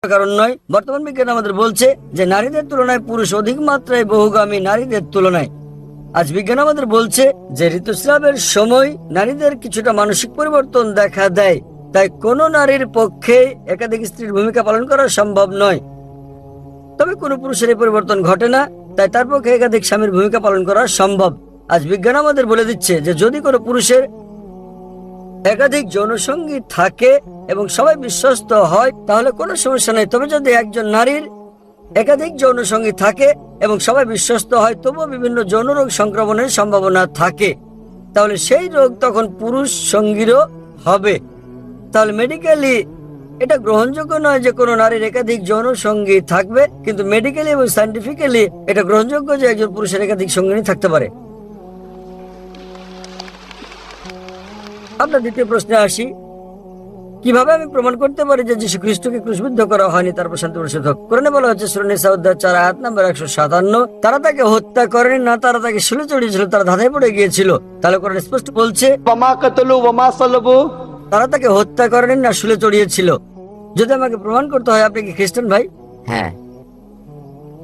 কারণ নয়। বর্তমান বিজ্ঞান আমাদের বলছে যে নারীদের তুলনায় পুরুষ অধিক মাত্রায় বহুগামী নারীদের তুলনায়। আজ বিজ্ঞান আমাদের বলছে যে ঋতুস্রাবের সময় নারীদের কিছুটা মানসিক পরিবর্তন দেখা দেয়, তাই কোনো নারীর পক্ষে একাধিক স্ত্রীর ভূমিকা পালন করা সম্ভব নয়। তবে কোনো পুরুষের এই পরিবর্তন ঘটে না, তাই তার পক্ষে একাধিক স্বামীর ভূমিকা পালন করা সম্ভব। আজ বিজ্ঞান আমাদের বলে দিচ্ছে যে যদি কোনো পুরুষের একাধিক যৌনসঙ্গী থাকে এবং সবাই বিশ্বস্ত হয় তাহলে কোনো সমস্যা নেই। তবে যদি একজন নারীর একাধিক যৌনসঙ্গী থাকে এবং সবাই বিশ্বস্ত হয় তবুও বিভিন্ন যৌন রোগ সংক্রমণের সম্ভাবনা থাকে, তাহলে সেই রোগ তখন পুরুষ সঙ্গীরও হবে। তাহলে মেডিকেলি এটা গ্রহণযোগ্য নয় যে কোনো নারীর একাধিক যৌনসঙ্গী থাকবে, কিন্তু মেডিকেলি এবং সায়েন্টিফিক্যালি এটা গ্রহণযোগ্য যে একজন পুরুষের একাধিক সঙ্গিনী থাকতে পারে। আপনার দ্বিতীয় প্রশ্নে আসি, কিভাবে আমি প্রমাণ করতে পারি যে যীশু খ্রিস্টকে ক্রুশবিদ্ধ করা হয়নি তারপর শান্তি প্রতিষ্ঠিত হোক? কোরআনে বলা হচ্ছে সূরা নিসা অধ্যায় 4 আয়াত নম্বর 157, তারা তাকে হত্যা করেনি না, তারা তাকে শুলে চড়িয়েছিল, তারা ধাঁধায় পড়ে গিয়েছিল। তাহলে কোরআন স্পষ্ট বলছে তারা তাকে হত্যা করেনি না শুলে চড়িয়েছিল। যদি আমাকে প্রমাণ করতে হয়, আপনি কি খ্রিস্টান ভাই? হ্যাঁ।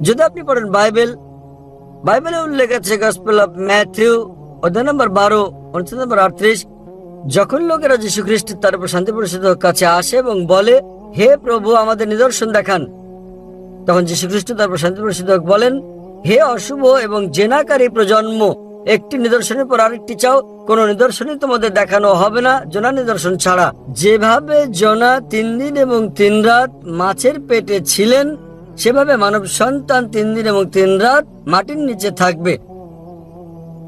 যদি আপনি পড়েন বাইবেলে উল্লেখ আছে গসপেল অফ ম্যাথিউ অধ্যায় নম্বর 12 অনুচ্ছেদ নম্বর 38, যখন লোকেরা যীশু খ্রিস্টের তার উপর শান্তি প্রতিষ্ঠিত কাছে আসে এবং বলে হে প্রভু আমাদের নিদর্শন দেখান, তখন যীশু খ্রিস্ট তার উপর শান্তি প্রতিষ্ঠিত বলেন হে অশুভ এবং জেনাকারী প্রজন্ম, একটি নিদর্শনের পর আরেকটি চাও, কোন নিদর্শনই তোমাদের দেখানো হবে না জোনা নিদর্শন ছাড়া। যেভাবে জোনা 3 দিন এবং 3 রাত মাছের পেটে ছিলেন সেভাবে মানব সন্তান 3 দিন এবং 3 রাত মাটির নিচে থাকবে।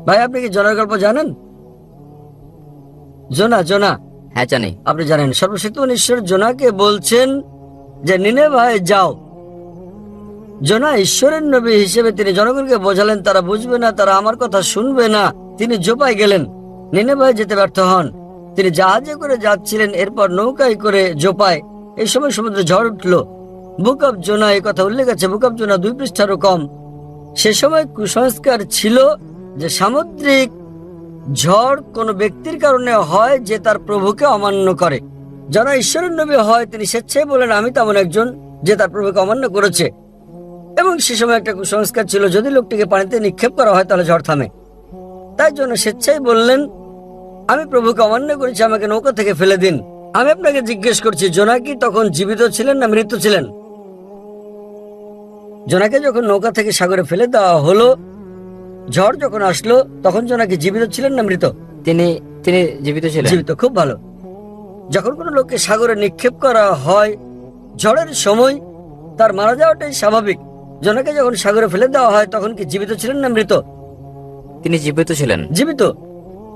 ভাই, আপনি কি জোনার গল্প জানেন? জোনা হ্যাঁ জানি। আপনি জানেন সর্বশক্তিমান ঈশ্বর জোনাকে বলছেন যে নিনেভায় যাও। জোনা ঈশ্বরের নবী হিসেবে তিনি জনগণকে বোঝালেন তারা বুঝবে না, তারা আমার কথা শুনবে না। তিনি জোপায় গেলেন, নিনেভায় যেতে ব্যর্থ হন। তিনি জাহাজে করে যাচ্ছিলেন, এরপর নৌকায় করে জোপায়। এই সময় সমুদ্রে ঝড় উঠল। বুক অব জোনা এই কথা উল্লেখ আছে, বুক অব জোনা 2 পৃষ্ঠারও কম। সে সময় কুসংস্কার ছিল যে সামুদ্রিক ঝড় কোনো ব্যক্তির কারণে হয় যে তার প্রভুকে অমান্য করে। যারা ঈশ্বরের নবী হয় তিনি স্বেচ্ছায় বলেন আমি তেমন একজন যে তার প্রভুকে অমান্য করেছে। এবং সে সময় একটা কুসংস্কার ছিল যদি লোকটিকে পানিতে নিক্ষেপ করা হয় তাহলে ঝড় থামে। তাই জন্য স্বেচ্ছায় বললেন আমি প্রভুকে অমান্য করেছি, আমাকে নৌকা থেকে ফেলে দিন। আমি আপনাকে জিজ্ঞেস করছি, জোনা কি তখন জীবিত ছিলেন না মৃত ছিলেন? জোনাকে যখন নৌকা থেকে সাগরে ফেলে দেওয়া হলো, ঝড় যখন আসলো, তখন জোনা কি জীবিত ছিলেন না মৃত? তিনি জীবিত ছিলেন। জীবিত। খুব ভালো। যখন কোনো লোককে সাগরে নিক্ষেপ করা হয় ঝড়ের সময় তার মারা যাওয়াটাই স্বাভাবিক। জোনাকে যখন সাগরে ফেলে দেওয়া হয় তখন কি জীবিত ছিলেন না মৃত? তিনি জীবিত ছিলেন। জীবিত।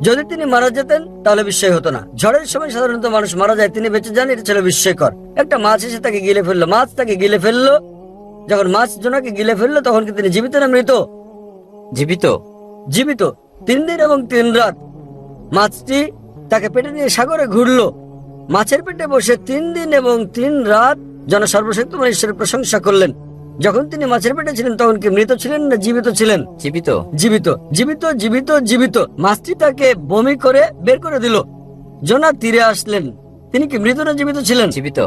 যদি তিনি মারা যেতেন তাহলে বিস্ময় হতো না। ঝড়ের সময় সাধারণত মানুষ মারা যায়, তিনি বেঁচে যান, এটা ছিল বিস্ময়কর। একটা মাছ এসে তাকে গিলে ফেললো, মাছ তাকে গিলে ফেললো। যখন মাছ জোনাকে গিলে ফেললো তখন কি তিনি জীবিত না মৃত? জীবিত। জীবিত। 3 দিন এবং 3 রাত মাছটি তাকে পেটে নিয়ে সাগরে ঘুরলো। মাছের পেটে বসে 3 দিন এবং 3 রাত জন সর্বশক্তিমান ঈশ্বরের প্রশংসা করলেন। যখন তিনি মাছের পেটে ছিলেন তখন কি মৃত ছিলেন না জীবিত ছিলেন? জীবিত। জীবিত। জীবিত জীবিত জীবিত। মাছটি তাকে বমি করে বের করে দিল। জোনা তীরে আসলেন, তিনি কি মৃত না জীবিত ছিলেন? জীবিত।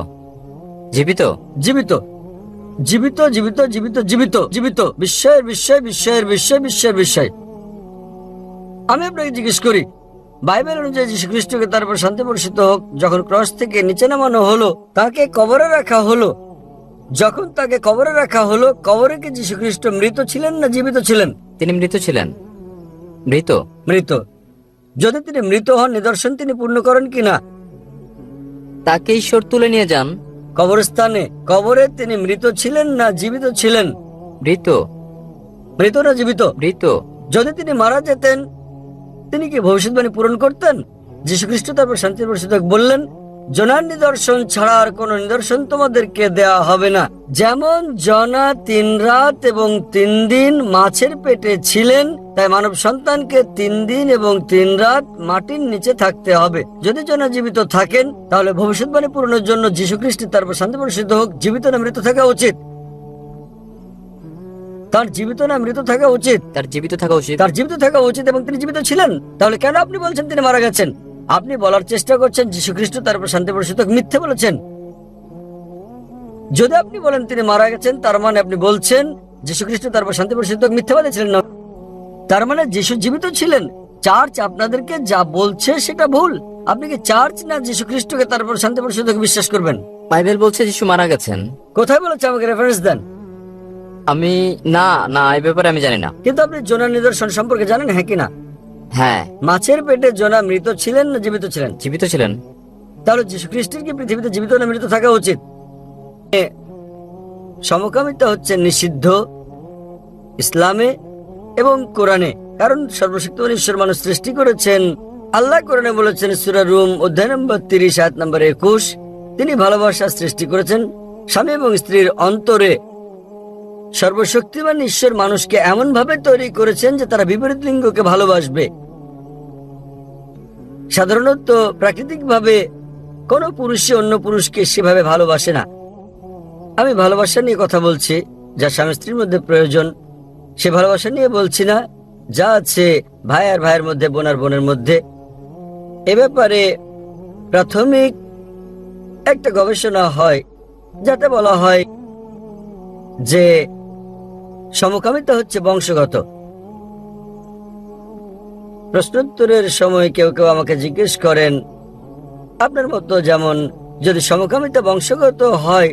জীবিত। জীবিত। জীবিত জীবিত জীবিত জীবিত জীবিত। বিস্ময়ের বিস্ময়, বিস্ময়ের বিস্ময়, বিস্ময়ের বিস্ময়। আমি আপনাকে জিজ্ঞেস করি, বাইবেল অনুযায়ী যীশু খ্রিস্টকে তার উপর শান্তি বর্ষিত হোক যখন ক্রস থেকে নিচে নামানো হলো, তাকে কবরে রাখা হলো। যখন তাকে কবরে রাখা হলো, কবরে কি যীশু খ্রিস্ট মৃত ছিলেন না জীবিত ছিলেন? তিনি মৃত ছিলেন। মৃত। মৃত। যদি তিনি মৃত হন, নিদর্শন তিনি পূর্ণ করেন কিনা? তাকে ঈশ্বর তুলে নিয়ে যান কবরস্থানে। কবরে তিনি মৃত ছিলেন না জীবিত ছিলেন? মৃত। মৃত না জীবিত? মৃত। যদি তিনি মারা যেতেন তিনি কি ভবিষ্যৎবাণী পূরণ করতেন? যীশু খ্রিস্ট তারপর শান্তি বর্ষিত বললেন জোনার নিদর্শন ছাড়া আর কোন নিদর্শন তোমাদেরকে দেয়া হবে না। যেমন জোনা 3 রাত এবং 3 দিন মাছের পেটে ছিলেন, তাই মানব সন্তানকে 3 দিন এবং 3 রাত মাটির নিচে থাকতে হবে। যদি জোনা জীবিত থাকেন তাহলে ভবিষ্যৎবাণী পূরণের জন্য যীশু খ্রিস্ট তারপর শান্তি বর্ষিত হোক জীবিত না মৃত থাকা উচিত? তার জীবিত না মৃত থাকা উচিত? তার জীবিত থাকা উচিত। তার জীবিত থাকা উচিত এবং তিনি জীবিত ছিলেন। তাহলে কেন আপনি বলছেন তিনি মারা গেছেন? আপনি বলার চেষ্টা করছেন যীশু খ্রিস্ট তার উপর শান্তি বর্ষিত হোক মিথ্যে বলেছেন। যদি আপনি বলেন তিনি মারা গেছেন, তার মানে আপনি বলছেন যীশু খ্রিস্ট তারপর শান্তি প্রসিদ্ধ মিথ্যাবাদী ছিলেন না। তার মানে যীশু জীবিত ছিলেন। চার্চ আপনাদেরকে যা বলছে সেটা ভুল। আপনি কি চার্চ না যীশু খ্রিস্টকে তারপর শান্তি প্রসিদ্ধকে বিশ্বাস করবেন? বাইবেল বলছে যিশু মারা গেছেন। কোথায় বলেছে? আমাকে রেফারেন্স দেন। আমি না না এই ব্যাপারে আমি জানি না। কিন্তু আপনি জোনার নিদর্শন সম্পর্কে জানেন, হ্যাঁ কি না? হ্যাঁ, মাছের পেটে জোনা মৃত ছিলেন না জীবিত ছিলেন? জীবিত ছিলেন। তাহলে যীশু খ্রিস্টের কি পৃথিবীতে জীবিত না মৃত থাকা উচিত? সমকামিতা হচ্ছে নিষিদ্ধ ইসলামে এবং কোরআনে, কারণ সর্বশক্তিমান ঈশ্বর মানুষ সৃষ্টি করেছেন। আল্লাহ কোরআনে বলেছেন, সূরা রুম অধ্যায় নম্বর 30 আয়াত নম্বর 21, তিনি ভালোবাসা সৃষ্টি করেছেন স্বামী এবং স্ত্রীর অন্তরে। সর্বশক্তিমান ঈশ্বর মানুষকে এমন ভাবে তৈরি করেছেন যে তারা বিপরীত লিঙ্গকে ভালোবাসবে। সাধারণত প্রাকৃতিকভাবে কোনো পুরুষই অন্য পুরুষকে সেভাবে ভালোবাসে না। আমি ভালোবাসা নিয়ে কথা বলছি, যা স্বামী স্ত্রীর মধ্যে প্রয়োজন। সে ভালোবাসা নিয়ে বলছি না যা আছে ভাই আর ভাইয়ের মধ্যে, বোন আর বোনের মধ্যে। এ ব্যাপারে প্রাথমিক একটা গবেষণা হয়, যাতে বলা হয় যে সমকামিতা হচ্ছে বংশগত। প্রশ্নোত্তরের সময় কেউ কেউ আমাকে জিজ্ঞেস করেন, আপনার মতো যেমন, যদি সমকামিতা বংশগত হয়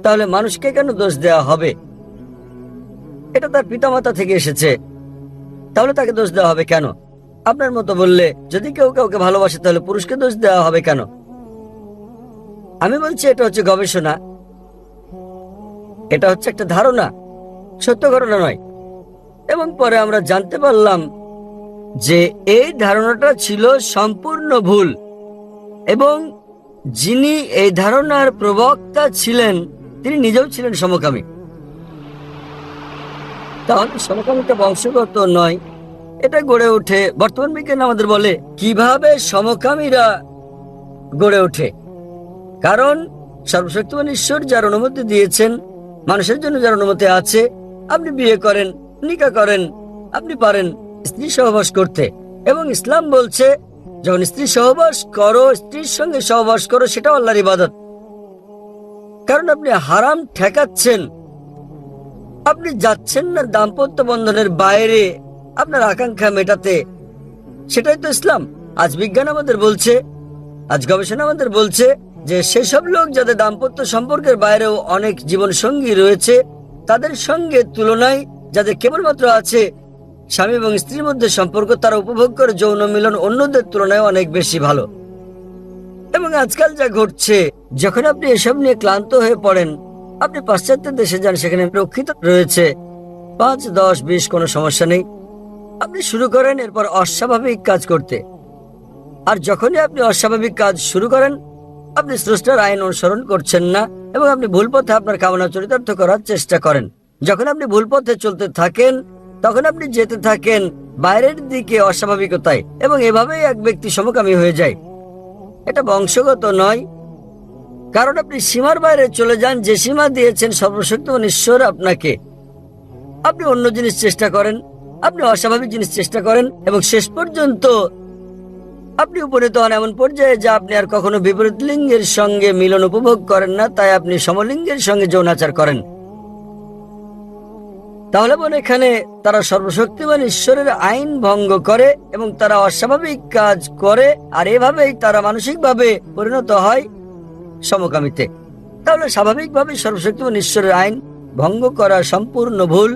তাহলে মানুষকে কেন দোষ দেওয়া হবে? এটা তার পিতামাতা থেকে এসেছে, তাহলে তাকে দোষ দেওয়া হবে কেন? আপনার মতো বললে, যদি কেউ কাউকে ভালোবাসে তাহলে পুরুষকে দোষ দেওয়া হবে কেন? আমি বলছি এটা হচ্ছে গবেষণা, এটা হচ্ছে একটা ধারণা, সত্য ঘটনা নয়। এবং পরে আমরা জানতে পারলাম যে এই ধারণাটা ছিল সম্পূর্ণ ভুল, এবং যিনি এই ধারণার প্রবক্তা ছিলেন তিনি নিজেও ছিলেন সমকামী। তাহলে সমকামিতা বংশগত নয়, এটা গড়ে ওঠে। বর্তমান বিজ্ঞান আমাদের বলে কিভাবে সমকামীরা গড়ে ওঠে। কারণ সর্বশক্তিমান ঈশ্বর যার অনুমতি দিয়েছেন, মানুষের জন্য যার অনুমতি আছে, আপনি বিয়ে করেন, নিকাহ করেন, আপনি পারেন স্ত্রী সহবাস করতে। এবং ইসলাম বলছে যখন স্ত্রী সহবাস করো, স্ত্রীর সঙ্গে সহবাস করো, সেটা আল্লাহর ইবাদত। কারণ আপনি হারাম ঠেকাচ্ছেন, আপনি যাচ্ছেন না দাম্পত্য বন্ধনের বাইরে আপনার আকাঙ্ক্ষা মেটাতে। সেটাই তো ইসলাম। আজ বিজ্ঞান আমাদের বলছে, আজ গবেষণা আমাদের বলছে যে সেসব লোক যাদের দাম্পত্য সম্পর্কের বাইরেও অনেক জীবন সঙ্গী রয়েছে, তাদের সঙ্গে তুলনায় যাদের কেবলমাত্র আছে স্বামী এবং স্ত্রীর মধ্যে সম্পর্ক, তারা উপভোগ করে যৌন মিলন অন্যদের তুলনায় অনেক বেশি ভালো। এবং আজকাল যা ঘটছে, যখন আপনি এসব নিয়ে ক্লান্ত হয়ে পড়েন, আপনি পাশ্চাত্য দেশে যান, সেখানে রক্ষিত রয়েছে 5, 10, 20, কোনো সমস্যা নেই। আপনি শুরু করেন এরপর অস্বাভাবিক কাজ করতে। আর যখনই আপনি অস্বাভাবিক কাজ শুরু করেন, আপনি স্রষ্টার আইন অনুসরণ করছেন না, এবং আপনি ভুল পথে আপনার কামনা চরিতার্থ করার চেষ্টা করেন। যখন আপনি ভুল পথে চলতে থাকেন, তখন আপনি যেতে থাকেন বাইরের দিকে অস্বাভাবিকতায়, এবং এভাবেই এক ব্যক্তি সমকামী হয়ে যায়। এটা বংশগত নয়, কারণ আপনি সীমার বাইরে চলে যান, যে সীমা দিয়েছেন সর্বশক্তিমান ঈশ্বর আপনাকে। আপনি অন্য জিনিস চেষ্টা করেন, আপনি অস্বাভাবিক জিনিস চেষ্টা করেন, এবং শেষ পর্যন্ত আপনি উপনীত হন এমন পর্যায়ে যা আপনি আর কখনো বিপরীত লিঙ্গের সঙ্গে মিলন উপভোগ করেন না, তাই আপনি সমলিঙ্গের সঙ্গে যৌনাচার করেন। তাহলে বলে এখানে তারা সর্বশক্তিমান ঈশ্বরের আইন ভঙ্গ করে এবং তারা অস্বাভাবিক কাজ করে, আর এভাবেই তারা মানসিকভাবে পরিণত হয় সমকামীতে। তাহলে স্বাভাবিকভাবে সর্বশক্তিমান ঈশ্বরের আইন ভঙ্গ করা সম্পূর্ণ ভুল,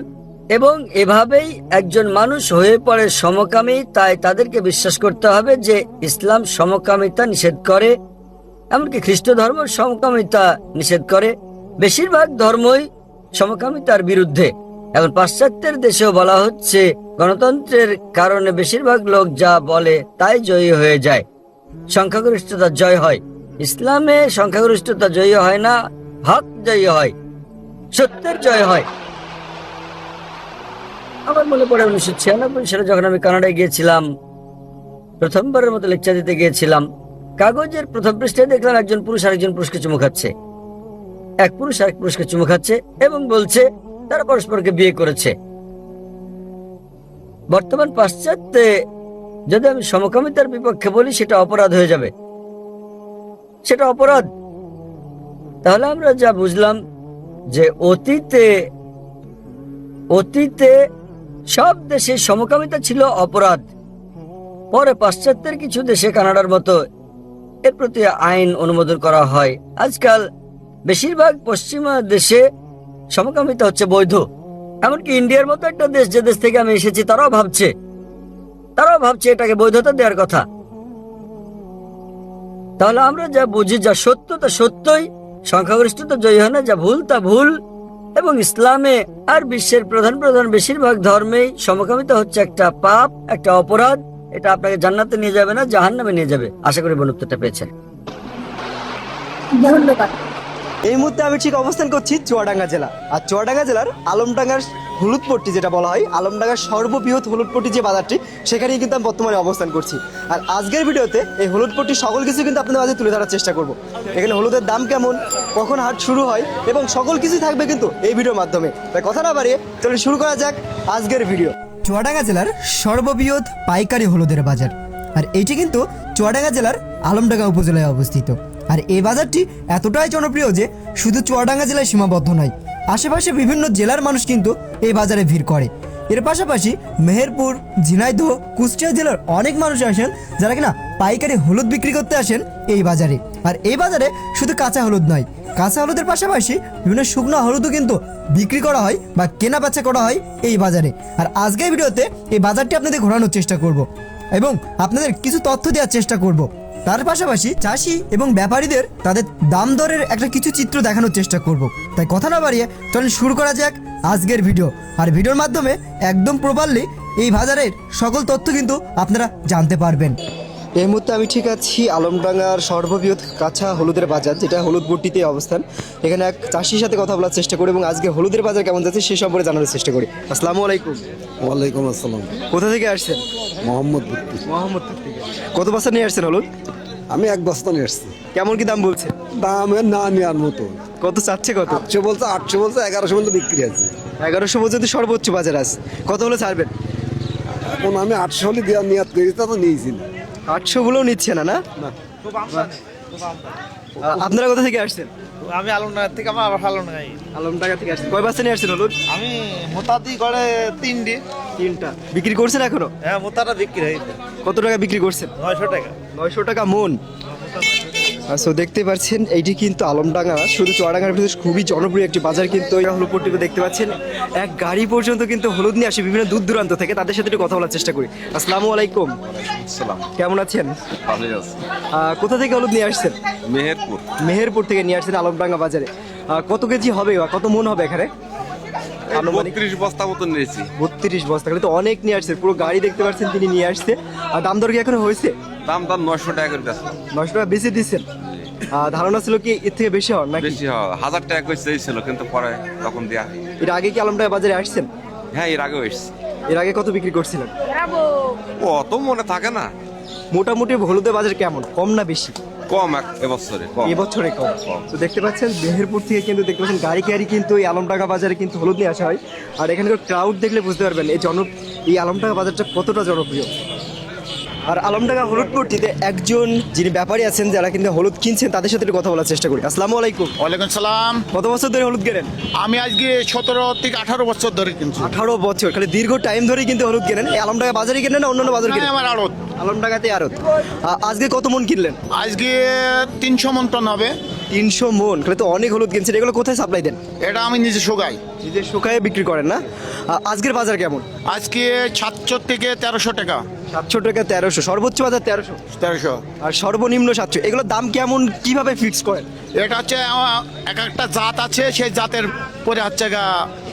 এবং এভাবেই একজন মানুষ হয়ে পড়ে সমকামী। তাই তাদেরকে বিশ্বাস করতে হবে যে ইসলাম সমকামিতা নিষেধ করে, এমনকি খ্রিস্ট ধর্ম সমকামিতা নিষেধ করে। বেশিরভাগ ধর্মই সমকামিতার বিরুদ্ধে। এখন পাশ্চাত্যের দেশেও বলা হচ্ছে গণতন্ত্রের কারণে বেশিরভাগ লোক যা বলে তাই জয়ী হয়ে যায়, সংখ্যাগরিষ্ঠতা জয় হয়। ইসলামে সংখ্যাগরিষ্ঠতা জয়ী হয় না, হক জয়ী হয়, সত্যের জয় হয়। আমার মনে পড়ে 1996 সালে যখন আমি কানাডায় গিয়েছিলাম, প্রথমবারের মতো লেকচার দিতে গিয়েছিলাম। কাগজের প্রথম পৃষ্ঠায় দেখলাম একজন পুরুষ আরেকজন পুরুষকে চুমু খাচ্ছে। এক পুরুষ আরেক পুরুষকে চুমু খাচ্ছে এবং বলছে তারা পরস্পরকে বিয়ে করেছে। বর্তমান পাশ্চাত্যে যদি আমি সমকামিতার বিপক্ষে বলি, সেটা অপরাধ হয়ে যাবে, সেটা অপরাধ। তাহলে আমরা যা বুঝলাম যে অতীতে সব দেশে সমকামিতা ছিল অপরাধ। পরে পাশ্চাত্যের কিছু দেশে কানাডার মতো এর প্রতি আইন অনুমোদন করা হয়। আজকাল বেশিরভাগ পশ্চিমা দেশে সমকামিতা হচ্ছে বৈধ। এমনকি ইন্ডিয়ার মতো একটা দেশ, যে দেশ থেকে আমি এসেছি, তারাও ভাবছে এটাকে বৈধতা দেওয়ার কথা। তাহলে আমরা যা বুঝি, যা সত্য তা সত্যই, সংখ্যাগরিষ্ঠতা জয়ী হয় না, যা ভুল তা ভুল। এবং ইসলামে আর বিশ্বের প্রধান বেশিরভাগ ধর্মেই সমকামিতা হচ্ছে একটা পাপ, একটা অপরাধ। এটা আপনাকে জান্নাতে নিয়ে যাবে না, জাহান্নামে নিয়ে যাবে। আশা করি বনুত্তরটা পেয়েছেন। ধন্যবাদ। এই মুহূর্তে আমি ঠিক অবস্থান করছি চুয়াডাঙ্গা জেলা। আর চুয়াডাঙ্গা জেলার আলমডাঙ্গার হলুদপট্টি যেটা বলা হয়, আলমডাঙ্গার সর্ববৃহৎ হলুদপট্টি যে বাজারটি, সেখানেই কিন্তু আমি বর্তমানে অবস্থান করছি। আর আজকের ভিডিওতে এই হলুদপট্টির সকল কিছু কিন্তু আপনাদের মাঝে তুলে ধরার চেষ্টা করব। এখানে হলুদের দাম কেমন, কখন হাট শুরু হয়, এবং সকল কিছুই থাকবে কিন্তু এই ভিডিওর মাধ্যমে। তাই কথা না বাড়িয়ে চলুন শুরু করা যাক আজকের ভিডিও। চুয়াডাঙ্গা জেলার সর্ববৃহৎ পাইকারি হলুদের বাজার, আর এটি কিন্তু চুয়াডাঙ্গা জেলার আলমডাঙ্গা উপজেলায় অবস্থিত। আর এই বাজারটি এতটাই জনপ্রিয় যে শুধু চুয়াডাঙ্গা জেলায় সীমাবদ্ধ নয়, আশেপাশে বিভিন্ন জেলার মানুষ কিন্তু এই বাজারে ভিড় করে। এর পাশাপাশি মেহেরপুর, ঝিনাইদহ, কুষ্টিয়া জেলার অনেক মানুষ আসেন যারা কিনা পাইকারি হলুদ বিক্রি করতে আসেন এই বাজারে। আর এই বাজারে শুধু কাঁচা হলুদ নয়, কাঁচা হলুদের পাশাপাশি বিভিন্ন শুকনো হলুদও কিন্তু বিক্রি করা হয় বা কেনা বেচা করা হয় এই বাজারে। আর আজকের ভিডিওতে এই বাজারটি আপনাদের ঘোরানোর চেষ্টা করব এবং আপনাদের কিছু তথ্য দেওয়ার চেষ্টা করব। তার পাশাপাশি চাষি এবং ব্যাপারীদের তাদের দাম দরের একটা কিছু চিত্র দেখানোর চেষ্টা করব। তাই কথা না বাড়িয়ে চলুন শুরু করা যাক আজকের ভিডিও। আর ভিডিওর মাধ্যমে একদম প্রপারলি এই বাজারের সকল তথ্য কিন্তু আপনারা জানতে পারবেন। এই মুহূর্তে আমি ঠিক আছি আলমডাঙ্গার সর্ববৃহৎ কাঁচা হলুদের বাজার, যেটা হলুদপট্টিতে অবস্থান। এখানে এক চাষির সাথে কথা বলার চেষ্টা করি এবং আজকে হলুদের বাজার কেমন যাচ্ছে সে সম্পর্কে জানার চেষ্টা করি। আসসালামু আলাইকুম। ওয়ালাইকুম আসসালাম। কোথা থেকে আসছেন? মোহাম্মদপুর। মোহাম্মদপুর থেকে। কত বছর নিয়ে আসছেন হলুদ? আমি এক বস্তা নিয়ে এসছি। কেমন কি দাম বলছে? দামের না নেওয়ার মতো। কত চাচ্ছে? কত? 800 বলছে, 800 বলছে, 1100 পর্যন্ত বিক্রি আছে। 1100 পর্যন্ত সর্বোচ্চ বাজার আছে। কত হলে ছাড়বেন? এখন আমি 800 হলে দেওয়ার নিয়াত করি, তা তো নিয়েছি না। 800 গুলোও নিচ্ছে না? না আপনারা কোথা থেকে আসছেন? আমি আলমডাঙ্গা থেকে, আমার আবার আলমডাঙ্গাই। আলমডাঙ্গা থেকে আসছেন। কয় বস্তা নিয়ে আসছেন হলুদ? আমি মোতাদি করে 3টি। 3টা বিক্রি করছেন এখনো? হ্যাঁ, মোতাটা বিক্রি হয়েছে কত টাকা বিক্রি করছেন? 900 টাকা। 900 টাকা মন। আচ্ছা, দেখতে পাচ্ছেন এইটি কিন্তু আলমডাঙ্গা, শুধু চুয়াডাঙ্গার ভিতরে খুবই জনপ্রিয় একটি বাজার। কিন্তু এই হলুদপট্টিতে দেখতে পাচ্ছেন এক গাড়ি পর্যন্ত কিন্তু হলুদ নিয়ে আসে বিভিন্ন দূর দূরান্ত থেকে। তাদের সাথে একটু কথা বলার চেষ্টা করি। আসসালামু আলাইকুম। সালাম। কেমন আছেন? ভালোই আছে। কোথা থেকে হলুদ নিয়ে আসছেন? মেহেরপুর। মেহেরপুর থেকে নিয়ে আসছেন আলমডাঙ্গা বাজারে। কত কেজি হবে বা কত মন হবে এখানে? 32 বস্তা মতন নিয়েছি। 32 বস্তা, কিন্তু তো অনেক নিয়ে আসছে। পুরো গাড়ি দেখতে পাচ্ছেন তিনি নিয়ে আসছে। আর দাম দর কি এখনো হয়েছে? দাম 900 টাকা করে আছে। 900 টাকা বেশি দিচ্ছেন? ধারণা ছিল কি এর থেকে বেশি হওয়ার নাকি? বেশি হয়, 1000 টাকা করে চেয়েছিল, কিন্তু পরে তখন দেয়া। এর আগে কি আলমডাঙ্গা বাজারে আসছেন? হ্যাঁ, এর আগেও এসেছি। এর আগে কত বিক্রি করছিলেন? অত মনে থাকে না। মোটামুটি হলুদের বাজার কেমন, কম না বেশি? কম এবছরে কম। এবছরে কম। তো দেখতে পাচ্ছেন মেহেরপুর থেকে কিন্তু দেখতে পাচ্ছেন গাড়ি গাড়ি কিন্তু এই আলমডাঙ্গা বাজারে কিন্তু হলুদ নিয়ে আসা হয়। আর এখানকার ক্রাউড দেখলে বুঝতে পারবেন এই আলমডাঙ্গা বাজারটা কতটা জনপ্রিয়। আর আলমডাঙ্গা হলুদপট্টিতে একজন যিনি ব্যাপারী আছেন যারা কিন্তু হলুদ কিনছেন, তাদের সাথে একটু কথা বলার চেষ্টা করি। আসসালামু আলাইকুম। ওয়ালাইকুম সালাম। কত বছর ধরে হলুদ কেনেন? আমি আজকে 17 থেকে 18 বছর ধরে কিনছি। 18 বছর, খালি দীর্ঘ টাইম ধরেই কিন্তু হলুদ কেনেন। এই আলমডাঙ্গা বাজারে কেনেন না অন্যান্য বাজারে কেনেন? আমার আড়ত। আলমডাঙ্গাতে আড়ত। আজকে কত মন কিনলেন? আজকে 300 মন টন হবে। 300 মন, খালি তো অনেক হলুদ কিনছেন। এগুলো কোথায় সাপ্লাই দেন? এটা আমি নিজে শোকাই। নিজে শুকায়ে বিক্রি করেন না? আজকের বাজার কেমন? আজকে 700 থেকে 1300 টাকা। 700 টাকা 1300, সর্বোচ্চ বাজার 1300 1300। আর সর্বনিম্ন 700। এগুলোর দাম কেমন, কিভাবে ফিক্স করেন? এটা হচ্ছে এক একটা জাত আছে, সেই জাতের পরে হচ্ছে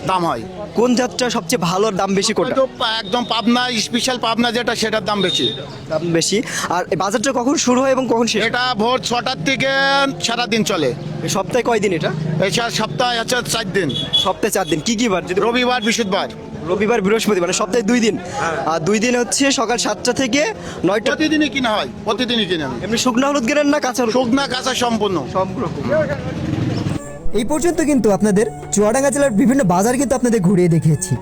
দাম হয়। কোন জাতটা সবচেয়ে ভালো, দাম বেশি কোনটা? হয়তো একদম পাবনা, স্পেশাল পাবনা যেটা, সেটার দাম বেশি। দাম বেশি। আর এই বাজারটা কখন শুরু হয় এবং কখন শেষ? এটা ভোর 6টার থেকে সারাদিন চলে। এই সপ্তাহে কয়দিন এটা? এছাড়া সপ্তাহে হচ্ছে 4 দিন। সপ্তাহে 4 দিন। কি কি বার? যদি রবিবার, বৃহস্পতিবার। রবিবার, বৃহস্পতি, মানে সপ্তাহে 2 দিন। আর 2 দিন হচ্ছে সকাল 7টা থেকে 9টা। প্রতিদিনই কিনা হয়, প্রতিদিনই কিনে। এমনি শুকনা হলুদ কেনেন না কাঁচা হলুদ? শুকনা কাঁচা সম্পূর্ণ। সব রকম। এই পর্যন্ত কিন্তু আপনাদের চুয়াডাঙ্গা জেলার বিভিন্ন বাজার কিন্তু আপনাদের ঘুরিয়ে দেখিয়েছি।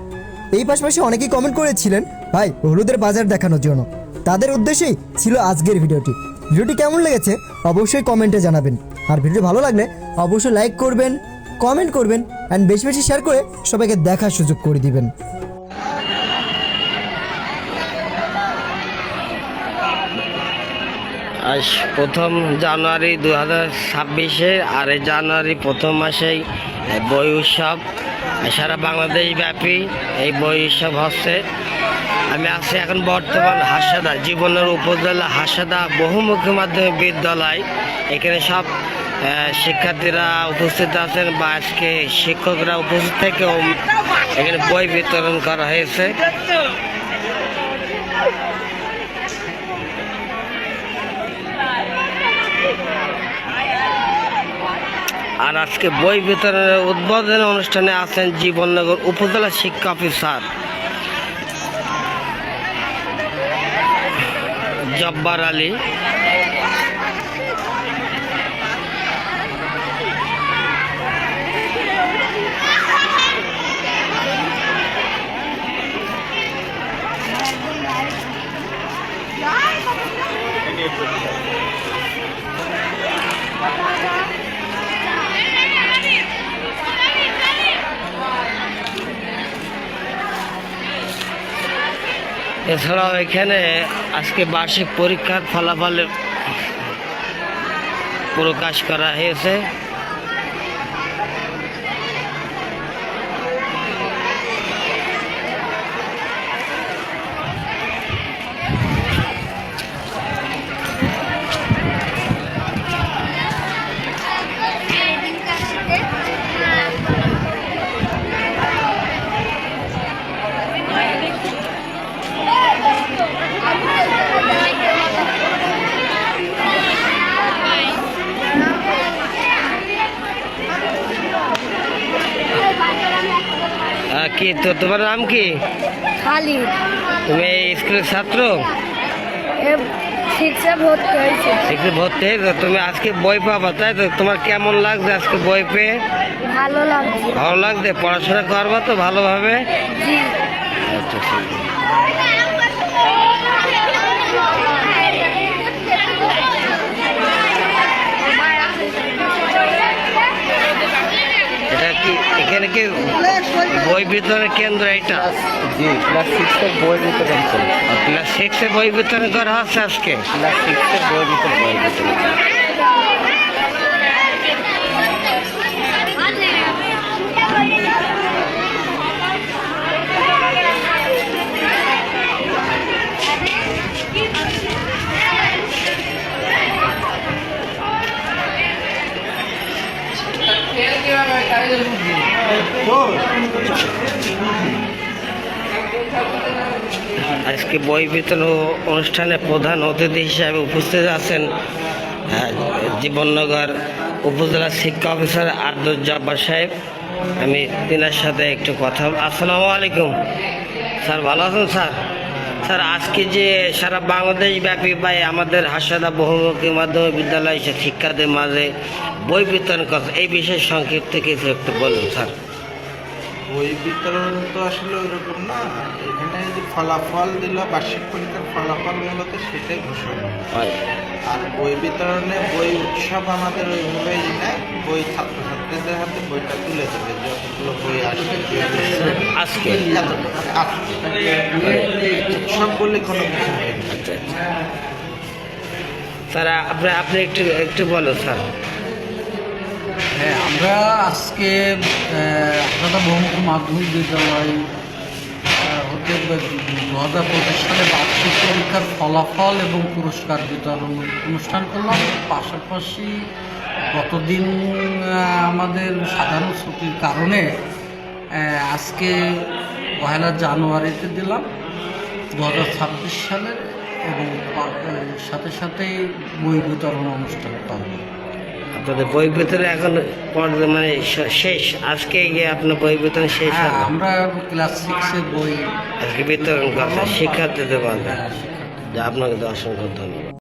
এই পাশাপাশি অনেকেই কমেন্ট করেছিলেন ভাই হলুদের বাজার দেখানোর জন্য। তাদের উদ্দেশ্যেই ছিল আজকের ভিডিওটি। ভিডিওটি কেমন লেগেছে অবশ্যই কমেন্টে জানাবেন। আর ভিডিও ভালো লাগলে অবশ্যই লাইক করবেন, কমেন্ট করবেন অ্যান্ড বেশি বেশি শেয়ার করে সবাইকে দেখার সুযোগ করে দিবেন। আজ 1 জানুয়ারি 2026 আর এই জানুয়ারি প্রথম মাসেই বই উৎসব সারা বাংলাদেশ ব্যাপী এই বই উৎসব হচ্ছে। আমি আছি এখন বর্তমান হাসাদা জীবনের উপজেলা হাসাদা বহুমুখী মাধ্যমিক বিদ্যালয়। এখানে সব শিক্ষার্থীরা উপস্থিত আছেন বা আজকে শিক্ষকরা উপস্থিত থেকেও এখানে বই বিতরণ করা হয়েছে। আর আজকে বই বিতরণের উদ্বোধনী অনুষ্ঠানে আছেন জীবননগর উপজেলা শিক্ষা অফিসার জব্বার আলী। এছাড়াও এখানে আজকে বার্ষিক পরীক্ষার ফলাফল প্রকাশ করা হয়েছে। কি তো তোমার নাম কি? খালিদ। তুমি এই স্কুলের ছাত্র? শিক্ষা ভর্তি হয়েছে। শিক্ষা ভর্তি হয়েছে। তুমি আজকে বই পাবা তাই তো? তোমার কেমন লাগছে আজকে বই পেয়ে? ভালো লাগছে। ভালো লাগছে। পড়াশোনা করবা তো ভালোভাবে? জি। আচ্ছা ঠিক আছে। এটা কি এখানে কি বই বিতরণের কেন্দ্র? এটা জি, ক্লাস 6 এর বই বিতরণ চলে। ক্লাস 6 এ বই বিতরণ করা হচ্ছে আজকে। ক্লাস 6 এর বই বিতরণ। আজকে বই বিতরণ অনুষ্ঠানে প্রধান অতিথি হিসাবে উপস্থিত আছেন জীবননগর উপজেলা শিক্ষা অফিসার আব্দুল জব্বার সাহেব। আমি তিনার সাথে একটু কথা। আসসালামু আলাইকুম স্যার, ভালো আছেন স্যার? স্যার আজকে যে সারা বাংলাদেশ ব্যাপী বা আমাদের হাসাদা বহুমুখী মাধ্যমিক বিদ্যালয় শিক্ষার্থীর মাঝে বই বিতরণ করছে, এই বিষয়ে সংক্ষিপ্ত কিছু একটু বলুন স্যার। বই বিতরণ তো আসলে ওইরকম না, এখানে যে ফলাফল দিল বার্ষিক পরীক্ষার ফলাফল মূলত সেটাই ঘোষণা। আর বই বিতরণে বই উৎসব আমাদের ওইভাবেই নেয়, বই ছাত্রছাত্রীদের হাতে বইটা তুলে দেবে যতগুলো বই আসবে আজকে উৎসব বলে কোনো কিছু নেই। স্যার আপনি একটু একটু বলুন স্যার। হ্যাঁ, আমরা আজকে হাসাদা বহুমুখী মাধ্যমিক বিদ্যালয় হতে 2025 সালে বার্ষিক পরীক্ষার ফলাফল এবং পুরস্কার বিতরণ অনুষ্ঠান করলাম। পাশাপাশি গতদিন আমাদের সাধারণ ছুটির কারণে আজকে 1 জানুয়ারিতে দিলাম 2026 সালের, এবং সাথে সাথে বই বিতরণ অনুষ্ঠানটা হবে। আপনাদের বই বিতরণ এখন মানে শেষ, আজকে গিয়ে আপনার বই বিতরণ শেষ হবে? আমরা ক্লাস 6 এর বই আজকে বিতরণ করছেন শিক্ষার্থীদের মধ্যে। আপনাকে তো অসংখ্য ধন্যবাদ।